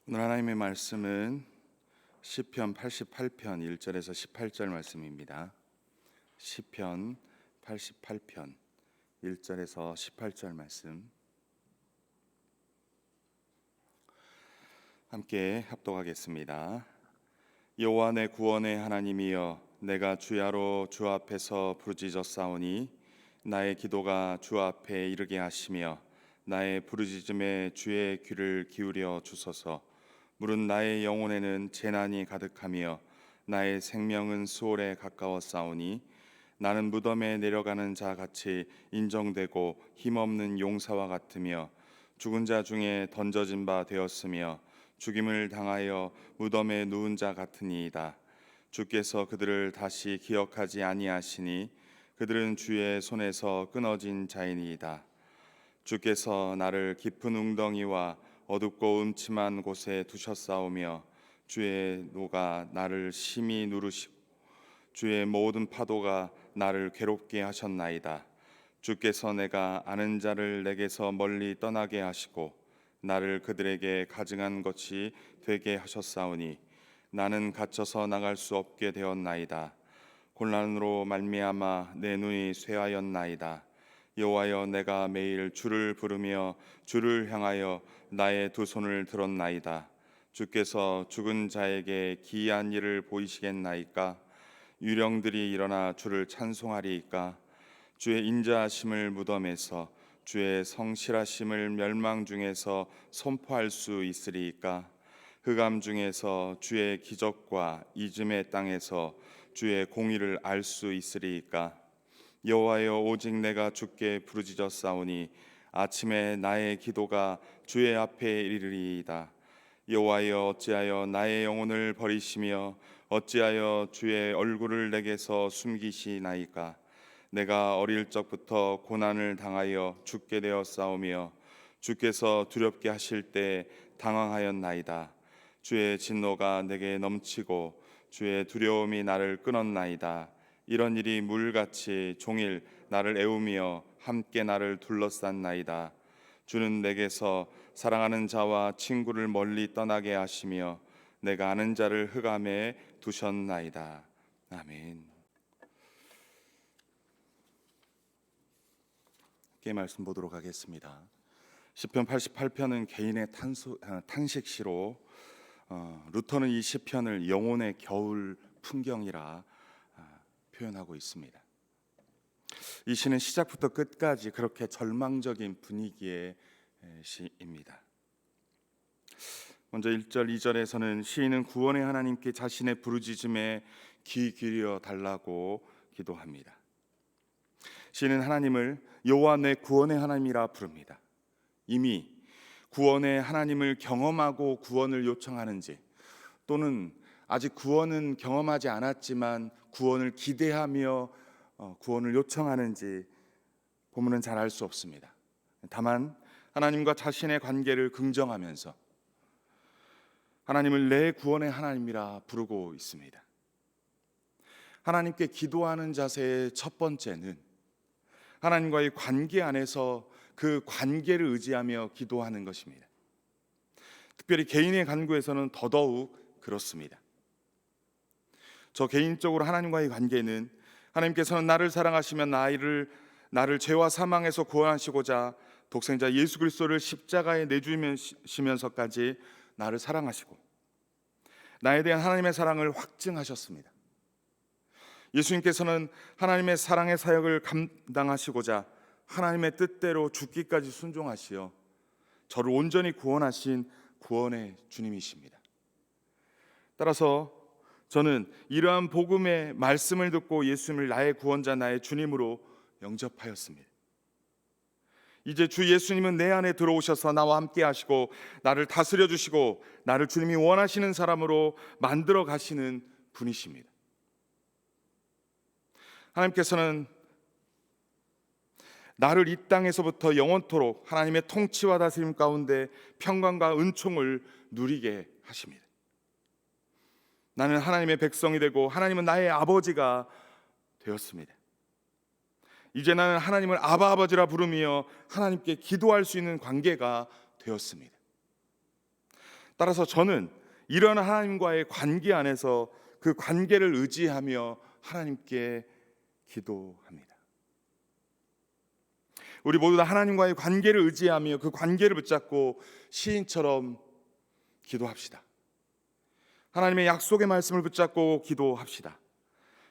오늘 하나님의 말씀은 시편 88편 1절에서 18절 말씀입니다. 시편 88편 1절에서 18절 말씀 함께 합독하겠습니다. 여호와 내 구원의 하나님이여, 내가 주야로 주 앞에서 부르짖었사오니 나의 기도가 주 앞에 이르게 하시며 나의 부르짖음에 주의 귀를 기울여 주소서. 물은 나의 영혼에는 재난이 가득하며 나의 생명은 수월에 가까웠사오니 나는 무덤에 내려가는 자 같이 인정되고 힘없는 용사와 같으며 죽은 자 중에 던져진 바 되었으며 죽임을 당하여 무덤에 누운 자 같으니이다. 주께서 그들을 다시 기억하지 아니하시니 그들은 주의 손에서 끊어진 자이니이다. 주께서 나를 깊은 웅덩이와 어둡고 음침한 곳에 두셨사오며 주의 노가 나를 심히 누르시고 주의 모든 파도가 나를 괴롭게 하셨나이다. 주께서 내가 아는 자를 내게서 멀리 떠나게 하시고 나를 그들에게 가증한 것이 되게 하셨사오니 나는 갇혀서 나갈 수 없게 되었나이다. 곤란으로 말미암아 내 눈이 쇠하였나이다. 여호와여, 내가 매일 주를 부르며 주를 향하여 나의 두 손을 들었나이다. 주께서 죽은 자에게 기이한 일을 보이시겠나이까? 유령들이 일어나 주를 찬송하리이까? 주의 인자하심을 무덤에서, 주의 성실하심을 멸망 중에서 선포할 수 있으리이까? 흑암 중에서 주의 기적과 이즘의 땅에서 주의 공의를 알 수 있으리이까? 여호와여, 오직 내가 주께 부르짖었사오니 아침에 나의 기도가 주의 앞에 이르리이다. 여호와여, 어찌하여 나의 영혼을 버리시며 어찌하여 주의 얼굴을 내게서 숨기시나이까? 내가 어릴 적부터 고난을 당하여 죽게 되었사오며 주께서 두렵게 하실 때 당황하였나이다. 주의 진노가 내게 넘치고 주의 두려움이 나를 끊었나이다. 이런 일이 물같이 종일 나를 애우며 함께 나를 둘러쌌나이다. 주는 내게서 사랑하는 자와 친구를 멀리 떠나게 하시며 내가 아는 자를 흑암에 두셨나이다. 아멘. 함께 말씀 보도록 하겠습니다. 시편 88편은 개인의 탄식시로 루터는 이 시편을 영혼의 겨울 풍경이라 표현하고 있습니다. 이 시는 시작부터 끝까지 그렇게 절망적인 분위기의 시입니다. 먼저 1절, 2절에서는 시인은 구원의 하나님께 자신의 부르짖음에 귀 기울여 달라고 기도합니다. 시인은 하나님을 여호와 내 구원의 하나님이라 부릅니다. 이미 구원의 하나님을 경험하고 구원을 요청하는지, 또는 아직 구원은 경험하지 않았지만 구원을 기대하며 구원을 요청하는지 본문은 잘 알 수 없습니다. 다만 하나님과 자신의 관계를 긍정하면서 하나님을 내 구원의 하나님이라 부르고 있습니다. 하나님께 기도하는 자세의 첫 번째는 하나님과의 관계 안에서 그 관계를 의지하며 기도하는 것입니다. 특별히 개인의 간구에서는 더더욱 그렇습니다. 저 개인적으로 하나님과의 관계는 하나님께서는 나를 사랑하시며 나를 죄와 사망에서 구원하시고자 독생자 예수 그리스도를 십자가에 내주시면서까지 나를 사랑하시고 나에 대한 하나님의 사랑을 확증하셨습니다. 예수님께서는 하나님의 사랑의 사역을 감당하시고자 하나님의 뜻대로 죽기까지 순종하시어 저를 온전히 구원하신 구원의 주님이십니다. 따라서 저는 이러한 복음의 말씀을 듣고 예수님을 나의 구원자, 나의 주님으로 영접하였습니다. 이제 주 예수님은 내 안에 들어오셔서 나와 함께 하시고 나를 다스려 주시고 나를 주님이 원하시는 사람으로 만들어 가시는 분이십니다. 하나님께서는 나를 이 땅에서부터 영원토록 하나님의 통치와 다스림 가운데 평강과 은총을 누리게 하십니다. 나는 하나님의 백성이 되고 하나님은 나의 아버지가 되었습니다. 이제 나는 하나님을 아바 아버지라 부르며 하나님께 기도할 수 있는 관계가 되었습니다. 따라서 저는 이런 하나님과의 관계 안에서 그 관계를 의지하며 하나님께 기도합니다. 우리 모두 다 하나님과의 관계를 의지하며 그 관계를 붙잡고 시인처럼 기도합시다. 하나님의 약속의 말씀을 붙잡고 기도합시다.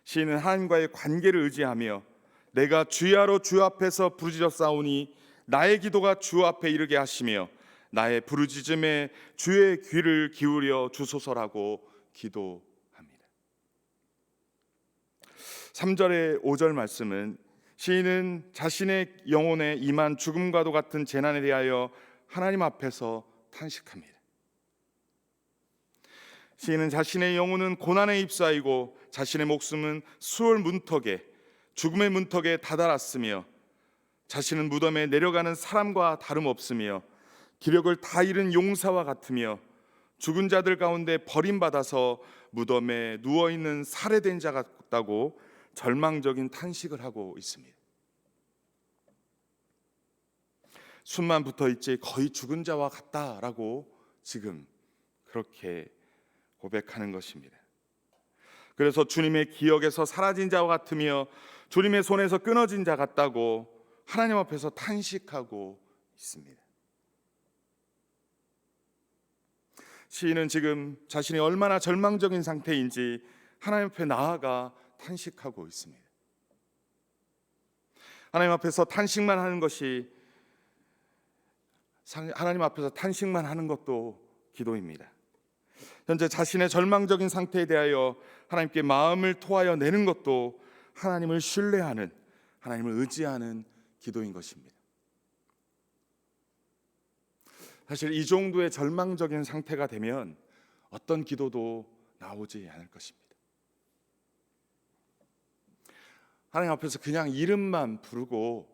시인은 하나님과의 관계를 의지하며 내가 주야로 주 앞에서 부르짖었사오니 나의 기도가 주 앞에 이르게 하시며 나의 부르짖음에 주의 귀를 기울여 주소서라고 기도합니다. 3절의 5절 말씀은 시인은 자신의 영혼에 임한 죽음과도 같은 재난에 대하여 하나님 앞에서 탄식합니다. 시인은 자신의 영혼은 고난에 휩싸이고 자신의 목숨은 수월 문턱에, 죽음의 문턱에 다다랐으며 자신은 무덤에 내려가는 사람과 다름없으며 기력을 다 잃은 용사와 같으며 죽은 자들 가운데 버림받아서 무덤에 누워있는 살해된 자 같다고 절망적인 탄식을 하고 있습니다. 숨만 붙어있지 거의 죽은 자와 같다라고 지금 그렇게 고백하는 것입니다. 그래서 주님의 기억에서 사라진 자와 같으며 주님의 손에서 끊어진 자 같다고 하나님 앞에서 탄식하고 있습니다. 시인은 지금 자신이 얼마나 절망적인 상태인지 하나님 앞에 나아가 탄식하고 있습니다. 하나님 앞에서 탄식만 하는 것이, 하나님 앞에서 탄식만 하는 것도 기도입니다. 현재 자신의 절망적인 상태에 대하여 하나님께 마음을 토하여 내는 것도 하나님을 신뢰하는, 하나님을 의지하는 기도인 것입니다. 사실 이 정도의 절망적인 상태가 되면 어떤 기도도 나오지 않을 것입니다. 하나님 앞에서 그냥 이름만 부르고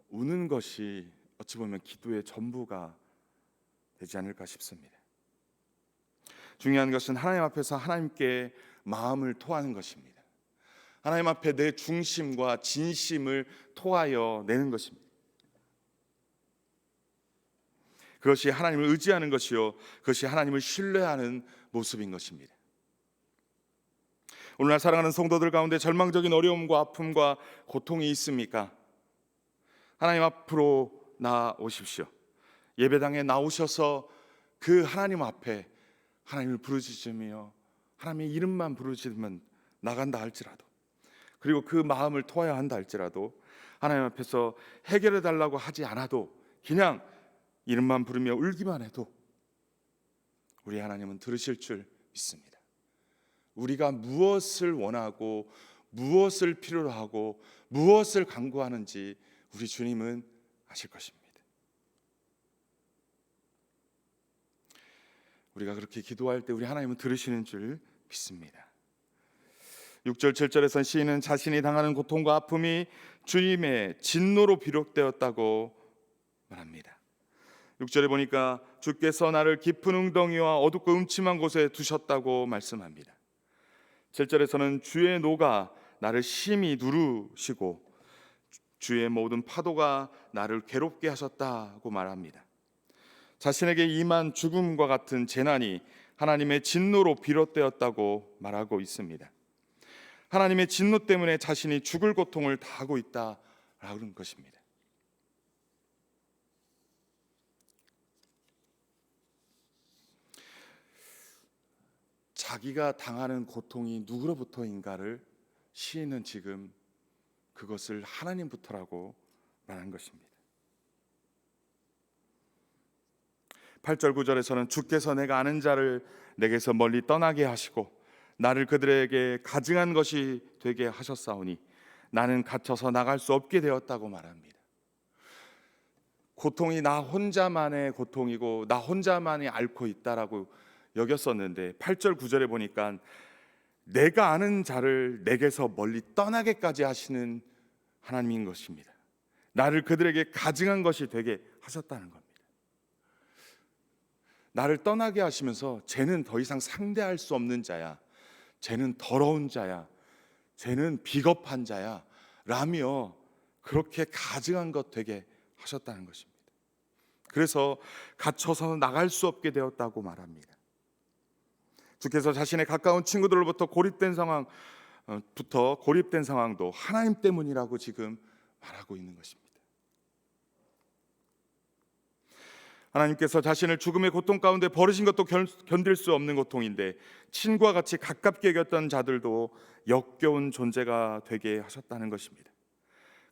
우는 것이 어찌 보면 기도의 전부가 되지 않을까 싶습니다. 중요한 것은 하나님 앞에서 하나님께 마음을 토하는 것입니다. 하나님 앞에 내 중심과 진심을 토하여 내는 것입니다. 그것이 하나님을 의지하는 것이요, 그것이 하나님을 신뢰하는 모습인 것입니다. 오늘날 살아가는 성도들 가운데 절망적인 어려움과 아픔과 고통이 있습니까? 하나님 앞으로 나오십시오. 예배당에 나오셔서 그 하나님 앞에 하나님을 부르짖으며 하나님의 이름만 부르짖으면 나간다 할지라도, 그리고 그 마음을 토해야 한다 할지라도, 하나님 앞에서 해결해 달라고 하지 않아도 그냥 이름만 부르며 울기만 해도 우리 하나님은 들으실 줄 믿습니다. 우리가 무엇을 원하고 무엇을 필요로 하고 무엇을 간구하는지 우리 주님은 아실 것입니다. 우리가 그렇게 기도할 때 우리 하나님은 들으시는 줄 믿습니다. 6절 7절에선 시인은 자신이 당하는 고통과 아픔이 주님의 진노로 비롯되었다고 말합니다. 6절에 보니까 주께서 나를 깊은 웅덩이와 어둡고 음침한 곳에 두셨다고 말씀합니다. 7절에서는 주의 노가 나를 심히 누르시고 주의 모든 파도가 나를 괴롭게 하셨다고 말합니다. 자신에게 임한 죽음과 같은 재난이 하나님의 진노로 비롯되었다고 말하고 있습니다. 하나님의 진노 때문에 자신이 죽을 고통을 당하고 있다라는 것입니다. 자기가 당하는 고통이 누구로부터인가를 시인은 지금 그것을 하나님부터라고 말한 것입니다. 8절 9절에서는 주께서 내가 아는 자를 내게서 멀리 떠나게 하시고 나를 그들에게 가증한 것이 되게 하셨사오니 나는 갇혀서 나갈 수 없게 되었다고 말합니다. 고통이 나 혼자만의 고통이고 나 혼자만이 앓고 있다라고 여겼었는데 8절 9절에 보니까 내가 아는 자를 내게서 멀리 떠나게까지 하시는 하나님인 것입니다. 나를 그들에게 가증한 것이 되게 하셨다는 겁니다. 나를 떠나게 하시면서 쟤는 더 이상 상대할 수 없는 자야, 쟤는 더러운 자야, 쟤는 비겁한 자야 라며 그렇게 가증한 것 되게 하셨다는 것입니다. 그래서 갇혀서 나갈 수 없게 되었다고 말합니다. 주께서 자신의 가까운 친구들로부터 고립된 상황도 하나님 때문이라고 지금 말하고 있는 것입니다. 하나님께서 자신을 죽음의 고통 가운데 버리신 것도 견딜 수 없는 고통인데, 친구와 같이 가깝게 여겼던 자들도 역겨운 존재가 되게 하셨다는 것입니다.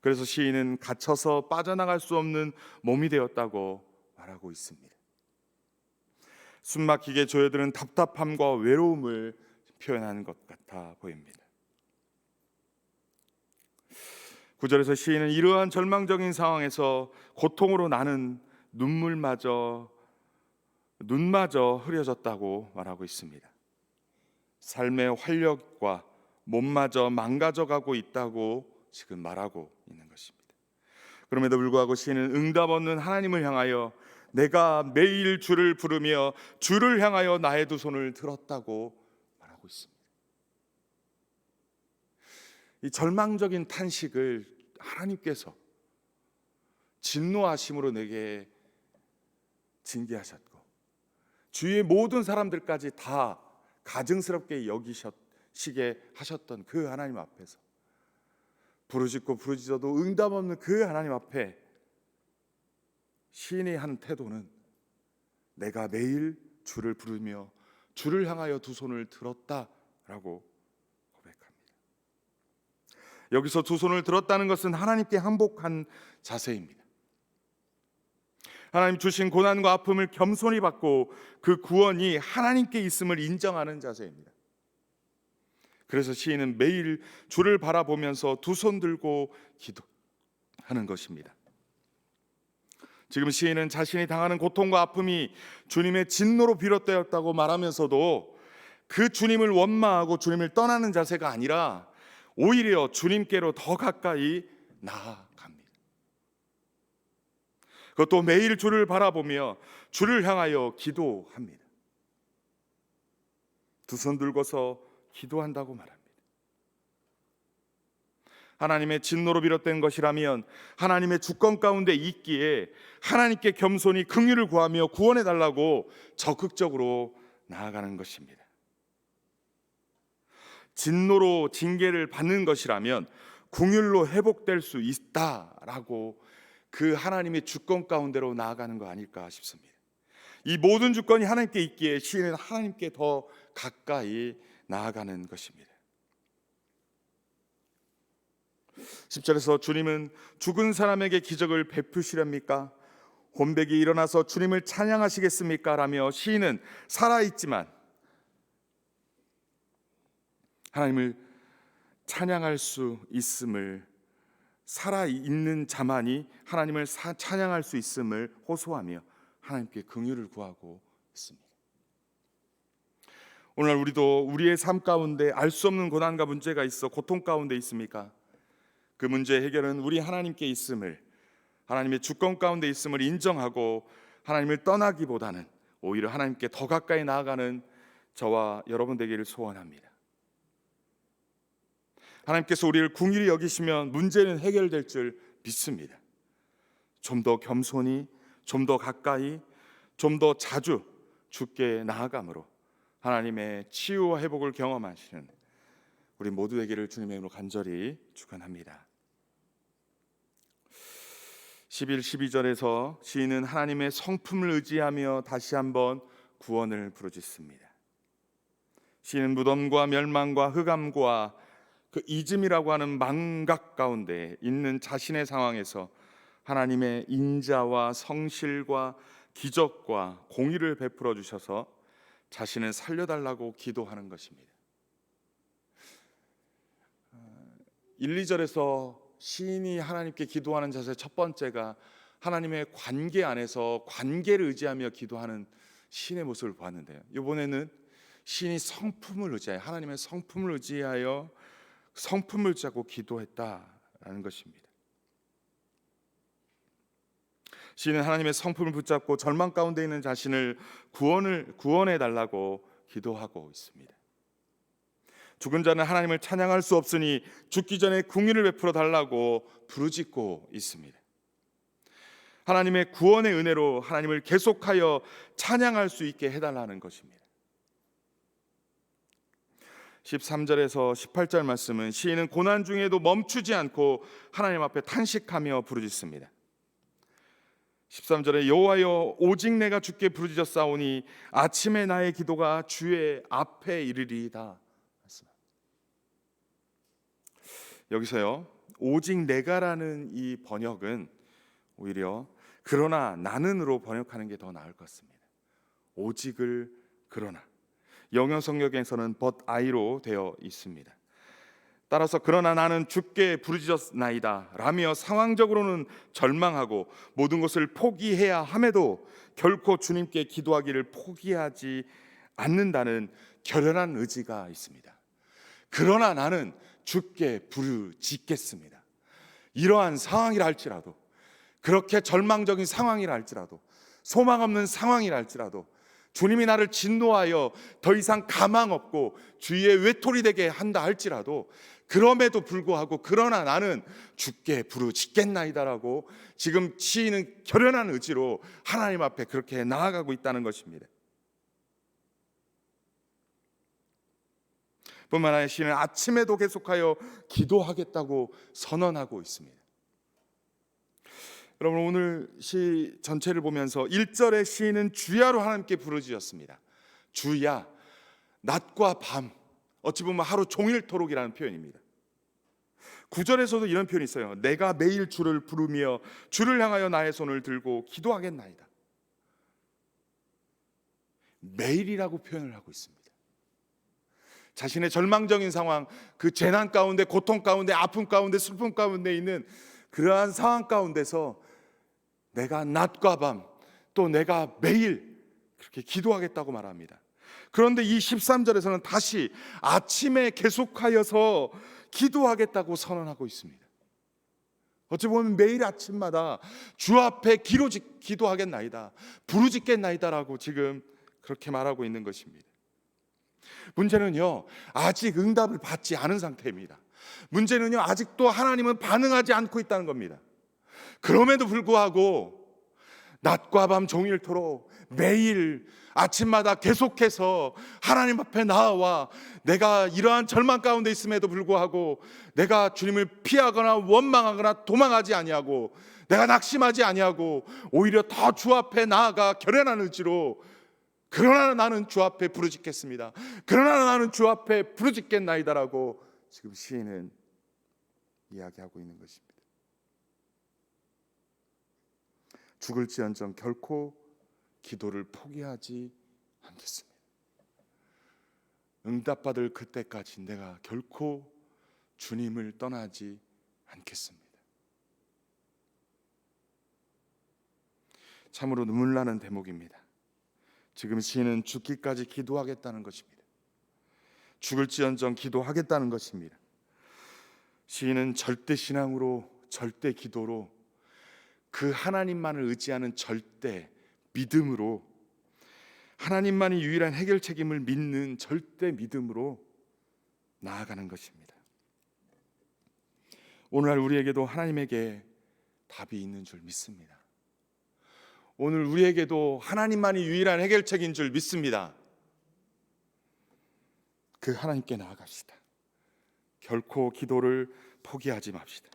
그래서 시인은 갇혀서 빠져나갈 수 없는 몸이 되었다고 말하고 있습니다. 숨막히게 조여드는 답답함과 외로움을 표현하는 것 같아 보입니다. 9절에서 시인은 이러한 절망적인 상황에서 고통으로 나는 눈마저 흐려졌다고 말하고 있습니다. 삶의 활력과 몸마저 망가져가고 있다고 지금 말하고 있는 것입니다. 그럼에도 불구하고 시인은 응답 없는 하나님을 향하여 내가 매일 주를 부르며 주를 향하여 나의 두 손을 들었다고 말하고 있습니다. 이 절망적인 탄식을 하나님께서 진노하심으로 내게 징계하셨고, 주위의 모든 사람들까지 다 가증스럽게 여기시게 하셨던 그 하나님 앞에서 부르짖고 부르짖어도 응답 없는 그 하나님 앞에 시인이 한 태도는 내가 매일 주를 부르며 주를 향하여 두 손을 들었다라고 고백합니다. 여기서 두 손을 들었다는 것은 하나님께 항복한 자세입니다. 하나님 주신 고난과 아픔을 겸손히 받고 그 구원이 하나님께 있음을 인정하는 자세입니다. 그래서 시인은 매일 주를 바라보면서 두 손 들고 기도하는 것입니다. 지금 시인은 자신이 당하는 고통과 아픔이 주님의 진노로 비롯되었다고 말하면서도 그 주님을 원망하고 주님을 떠나는 자세가 아니라 오히려 주님께로 더 가까이 나아갑니다. 그것도 매일 주를 바라보며 주를 향하여 기도합니다. 두 손 들고서 기도한다고 말합니다. 하나님의 진노로 비롯된 것이라면 하나님의 주권 가운데 있기에 하나님께 겸손히 긍휼을 구하며 구원해 달라고 적극적으로 나아가는 것입니다. 진노로 징계를 받는 것이라면 긍휼로 회복될 수 있다라고 그 하나님의 주권 가운데로 나아가는 거 아닐까 싶습니다. 이 모든 주권이 하나님께 있기에 시인은 하나님께 더 가까이 나아가는 것입니다. 10절에서 주님은 죽은 사람에게 기적을 베푸시렵니까? 혼백이 일어나서 주님을 찬양하시겠습니까? 라며 시인은 살아있지만 하나님을 찬양할 수 있음을, 살아있는 자만이 하나님을 찬양할 수 있음을 호소하며 하나님께 긍휼을 구하고 있습니다. 오늘 우리도 우리의 삶 가운데 알 수 없는 고난과 문제가 있어 고통 가운데 있습니까? 그 문제 해결은 우리 하나님께 있음을, 하나님의 주권 가운데 있음을 인정하고 하나님을 떠나기보다는 오히려 하나님께 더 가까이 나아가는 저와 여러분 되기를 소원합니다. 하나님께서 우리를 긍휼히 여기시면 문제는 해결될 줄 믿습니다. 좀 더 겸손히, 좀 더 가까이, 좀 더 자주 주께 나아감으로 하나님의 치유와 회복을 경험하시는 우리 모두 되기를 주님의 이름으로 간절히 축원합니다. 11, 12절에서 시인은 하나님의 성품을 의지하며 다시 한번 구원을 부르짖습니다. 시인은 무덤과 멸망과 흑암과 그 이즘이라고 하는 망각 가운데 있는 자신의 상황에서 하나님의 인자와 성실과 기적과 공의를 베풀어 주셔서 자신을 살려달라고 기도하는 것입니다. 1, 2절에서 시인이 하나님께 기도하는 자세 첫 번째가 하나님의 관계 안에서 관계를 의지하며 기도하는 시인의 모습을 보았는데요, 이번에는 시인이 성품을 의지하여, 하나님의 성품을 의지하여 성품을 잡고 기도했다라는 것입니다. 시인은 하나님의 성품을 붙잡고 절망 가운데 있는 자신을 구원해 달라고 기도하고 있습니다. 죽은 자는 하나님을 찬양할 수 없으니 죽기 전에 긍휼을 베풀어 달라고 부르짖고 있습니다. 하나님의 구원의 은혜로 하나님을 계속하여 찬양할 수 있게 해달라는 것입니다. 13절에서 18절 말씀은 시인은 고난 중에도 멈추지 않고 하나님 앞에 탄식하며 부르짖습니다. 13절에 여호와여 오직 내가 주께 부르짖었사오니 아침에 나의 기도가 주의 앞에 이르리이다. 여기서요, 오직 내가라는 이 번역은 오히려 그러나 나는으로 번역하는 게 더 나을 것 같습니다. 오직을 그러나, 영어 성경에서는 but I로 되어 있습니다. 따라서 그러나 나는 주께 부르짖었나이다 라며 상황적으로는 절망하고 모든 것을 포기해야 함에도 결코 주님께 기도하기를 포기하지 않는다는 결연한 의지가 있습니다. 그러나 나는 주께 부르짖겠습니다. 이러한 상황이라 할지라도, 그렇게 절망적인 상황이라 할지라도, 소망 없는 상황이라 할지라도, 주님이 나를 진노하여 더 이상 가망 없고 주위의 외톨이 되게 한다 할지라도, 그럼에도 불구하고 그러나 나는 주께 부르짖겠나이다라고 지금 시인은 결연한 의지로 하나님 앞에 그렇게 나아가고 있다는 것입니다. 뿐만 아니라 시인은 아침에도 계속하여 기도하겠다고 선언하고 있습니다. 여러분, 오늘 시 전체를 보면서 1절의 시인은 주야로 하나님께 부르짖었습니다. 주야, 낮과 밤, 어찌 보면 하루 종일토록이라는 표현입니다. 9절에서도 이런 표현이 있어요. 내가 매일 주를 부르며 주를 향하여 나의 손을 들고 기도하겠나이다. 매일이라고 표현을 하고 있습니다. 자신의 절망적인 상황, 그 재난 가운데, 고통 가운데, 아픔 가운데, 슬픔 가운데 있는 그러한 상황 가운데서 내가 낮과 밤, 또 내가 매일 그렇게 기도하겠다고 말합니다. 그런데 이 13절에서는 다시 아침에 계속하여서 기도하겠다고 선언하고 있습니다. 어찌 보면 매일 아침마다 주 앞에 기도하겠나이다, 부르짖겠나이다라고 지금 그렇게 말하고 있는 것입니다. 문제는요, 아직 응답을 받지 않은 상태입니다. 문제는요, 아직도 하나님은 반응하지 않고 있다는 겁니다. 그럼에도 불구하고 낮과 밤 종일토록 매일 아침마다 계속해서 하나님 앞에 나와 내가 이러한 절망 가운데 있음에도 불구하고 내가 주님을 피하거나 원망하거나 도망하지 아니하고 내가 낙심하지 아니하고 오히려 더 주 앞에 나아가 결연한 의지로 그러나 나는 주 앞에 부르짖겠습니다, 그러나 나는 주 앞에 부르짖겠나이다라고 지금 시인은 이야기하고 있는 것입니다. 죽을지언정 결코 기도를 포기하지 않겠습니다. 응답받을 그때까지 내가 결코 주님을 떠나지 않겠습니다. 참으로 눈물 나는 대목입니다. 지금 시인은 죽기까지 기도하겠다는 것입니다. 죽을지언정 기도하겠다는 것입니다. 시인은 절대 신앙으로, 절대 기도로, 그 하나님만을 의지하는 절대 믿음으로, 하나님만이 유일한 해결 책임을 믿는 절대 믿음으로 나아가는 것입니다. 오늘날 우리에게도 하나님에게 답이 있는 줄 믿습니다. 오늘 우리에게도 하나님만이 유일한 해결책인 줄 믿습니다. 그 하나님께 나아갑시다. 결코 기도를 포기하지 맙시다.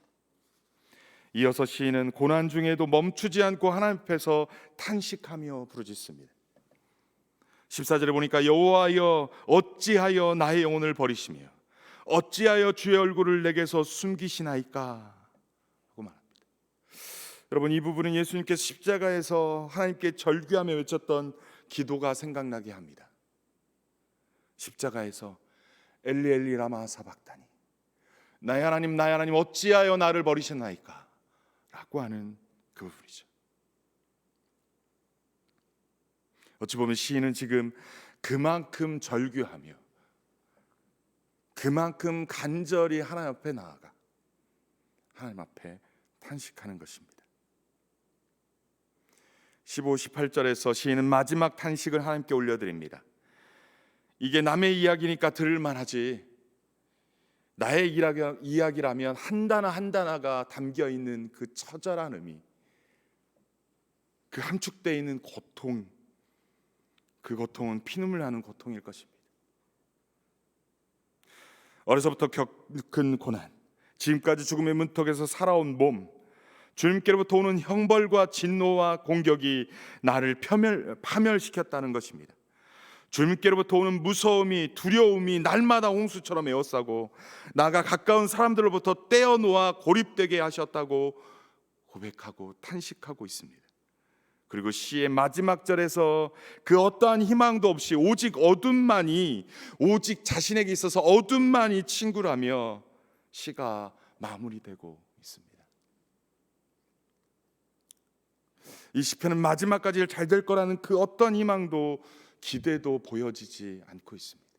이어서 시인은 고난 중에도 멈추지 않고 하나님 앞에서 탄식하며 부르짖습니다. 14절에 보니까 여호와여 어찌하여 나의 영혼을 버리시며 어찌하여 주의 얼굴을 내게서 숨기시나이까 하고 말합니다. 여러분, 이 부분은 예수님께서 십자가에서 하나님께 절규하며 외쳤던 기도가 생각나게 합니다. 십자가에서 엘리 엘리 라마 사박다니, 나의 하나님 어찌하여 나를 버리셨나이까 라고 하는 그 부분이죠. 어찌 보면 시인은 지금 그만큼 절규하며 그만큼 간절히 하나님 앞에 나아가 하나님 앞에 탄식하는 것입니다. 15, 18절에서 시인은 마지막 탄식을 하나님께 올려드립니다. 이게 남의 이야기니까 들을만하지, 나의 이야기라면 한 단어 한 단어가 담겨있는 그 처절한 의미, 그 함축되어 있는 고통, 그 고통은 피눈물 나는 고통일 것입니다. 어려서부터 겪은 고난, 지금까지 죽음의 문턱에서 살아온 몸, 주님께로부터 오는 형벌과 진노와 공격이 나를 파멸시켰다는 것입니다. 주님께로부터 오는 무서움이, 두려움이 날마다 홍수처럼 에워싸고 나가 가까운 사람들로부터 떼어놓아 고립되게 하셨다고 고백하고 탄식하고 있습니다. 그리고 시의 마지막 절에서 그 어떠한 희망도 없이 오직 어둠만이, 오직 자신에게 있어서 어둠만이 친구라며 시가 마무리되고 있습니다. 이 시편은 마지막까지 잘 될 거라는 그 어떤 희망도 기대도 보여지지 않고 있습니다.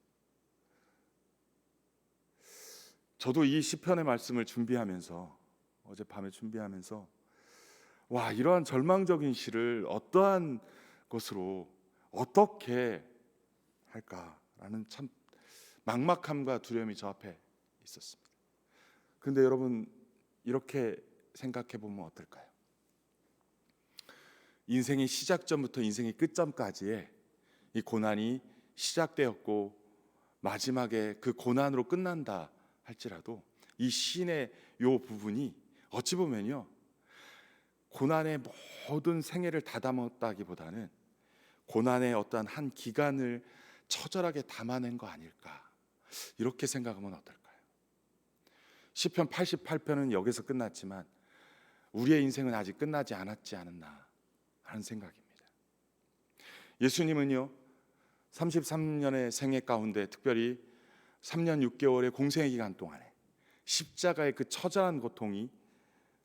저도 이 시편의 말씀을 준비하면서, 어젯밤에 준비하면서 와, 이러한 절망적인 시를 어떠한 것으로 어떻게 할까라는 참 막막함과 두려움이 저 앞에 있었습니다. 그런데 여러분, 이렇게 생각해 보면 어떨까요? 인생의 시작점부터 인생의 끝점까지의 이 고난이 시작되었고 마지막에 그 고난으로 끝난다 할지라도 이 시인의 요 부분이 어찌 보면요, 고난의 모든 생애를 다 담았다기보다는 고난의 어떠한 한 기간을 처절하게 담아낸 거 아닐까, 이렇게 생각하면 어떨까요? 시편 88편은 여기서 끝났지만 우리의 인생은 아직 끝나지 않았지 않았나 하는 생각입니다. 예수님은요, 33년의 생애 가운데 특별히 3년 6개월의 공생의 기간 동안에 십자가의 그 처절한 고통이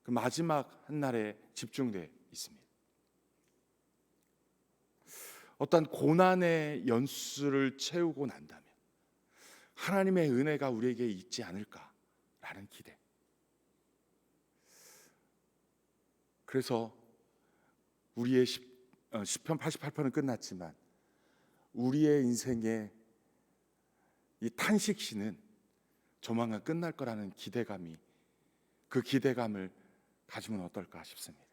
그 마지막 한 날에 집중되어 있습니다. 어떤 고난의 연수를 채우고 난다면 하나님의 은혜가 우리에게 있지 않을까라는 기대. 그래서 우리의 시편 88편은 끝났지만 우리의 인생의 이 탄식시는 조만간 끝날 거라는 기대감이, 그 기대감을 가지면 어떨까 싶습니다.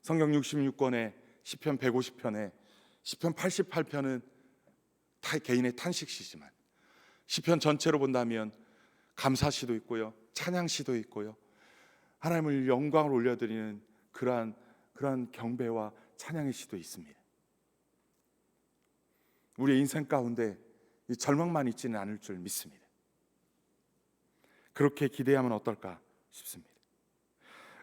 성경 66권에 시편 150편에 시편 88편은 다 개인의 탄식시지만 시편 전체로 본다면 감사시도 있고요, 찬양시도 있고요, 하나님을 영광을 올려드리는 그러한 경배와 찬양의 시도 있습니다. 우리의 인생 가운데 이 절망만 있지는 않을 줄 믿습니다. 그렇게 기대하면 어떨까 싶습니다.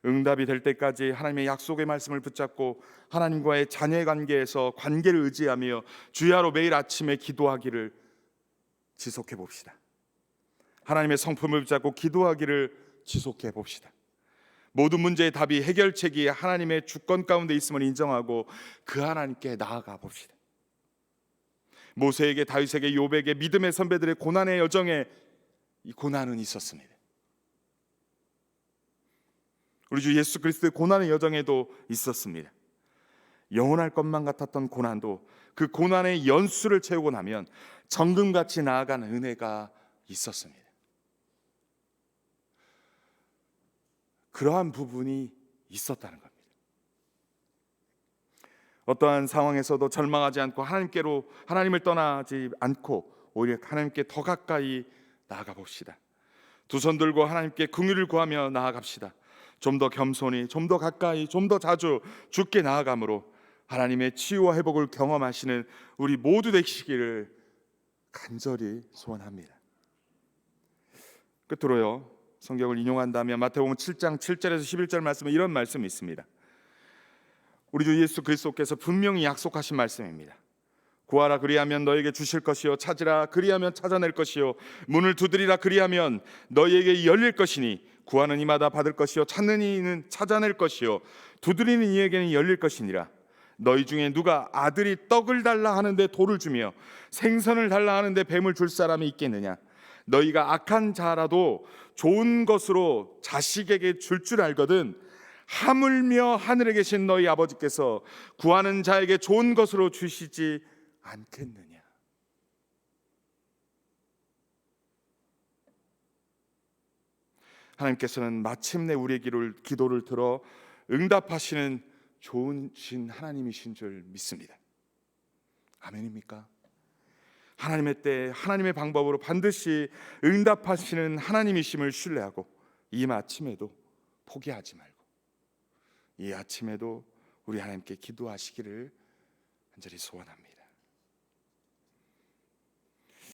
응답이 될 때까지 하나님의 약속의 말씀을 붙잡고 하나님과의 자녀의 관계에서 관계를 의지하며 주야로 매일 아침에 기도하기를 지속해 봅시다. 하나님의 성품을 붙잡고 기도하기를 지속해 봅시다. 모든 문제의 답이, 해결책이 하나님의 주권 가운데 있음을 인정하고 그 하나님께 나아가 봅시다. 모세에게, 다윗에게, 욥에게, 믿음의 선배들의 고난의 여정에 이 고난은 있었습니다. 우리 주 예수 그리스도의 고난의 여정에도 있었습니다. 영원할 것만 같았던 고난도 그 고난의 연수를 채우고 나면 정금같이 나아가는 은혜가 있었습니다. 그러한 부분이 있었다는 겁니다. 어떠한 상황에서도 절망하지 않고 하나님을 떠나지 않고 오히려 하나님께 더 가까이 나아가 봅시다. 두 손 들고 하나님께 긍휼을 구하며 나아갑시다. 좀 더 겸손히, 좀 더 가까이, 좀 더 자주 주께 나아감으로 하나님의 치유와 회복을 경험하시는 우리 모두 되시기를 간절히 소원합니다. 끝으로요, 성경을 인용한다면 마태복음 7장 7절에서 11절 말씀에 이런 말씀이 있습니다. 우리 주 예수 그리스도께서 분명히 약속하신 말씀입니다. 구하라 그리하면 너에게 주실 것이요, 찾으라 그리하면 찾아낼 것이요, 문을 두드리라 그리하면 너희에게 열릴 것이니 구하는 이마다 받을 것이요, 찾는 이는 찾아낼 것이요, 두드리는 이에게는 열릴 것이니라. 너희 중에 누가 아들이 떡을 달라 하는데 돌을 주며 생선을 달라 하는데 뱀을 줄 사람이 있겠느냐? 너희가 악한 자라도 좋은 것으로 자식에게 줄 알거든 하물며 하늘에 계신 너희 아버지께서 구하는 자에게 좋은 것으로 주시지 않겠느냐? 하나님께서는 마침내 우리의 기도를 들어 응답하시는 좋으신 하나님이신 줄 믿습니다. 아멘입니까? 하나님의 때 하나님의 방법으로 반드시 응답하시는 하나님이심을 신뢰하고 이 아침에도 포기하지 말고 이 아침에도 우리 하나님께 기도하시기를 간절히 소원합니다.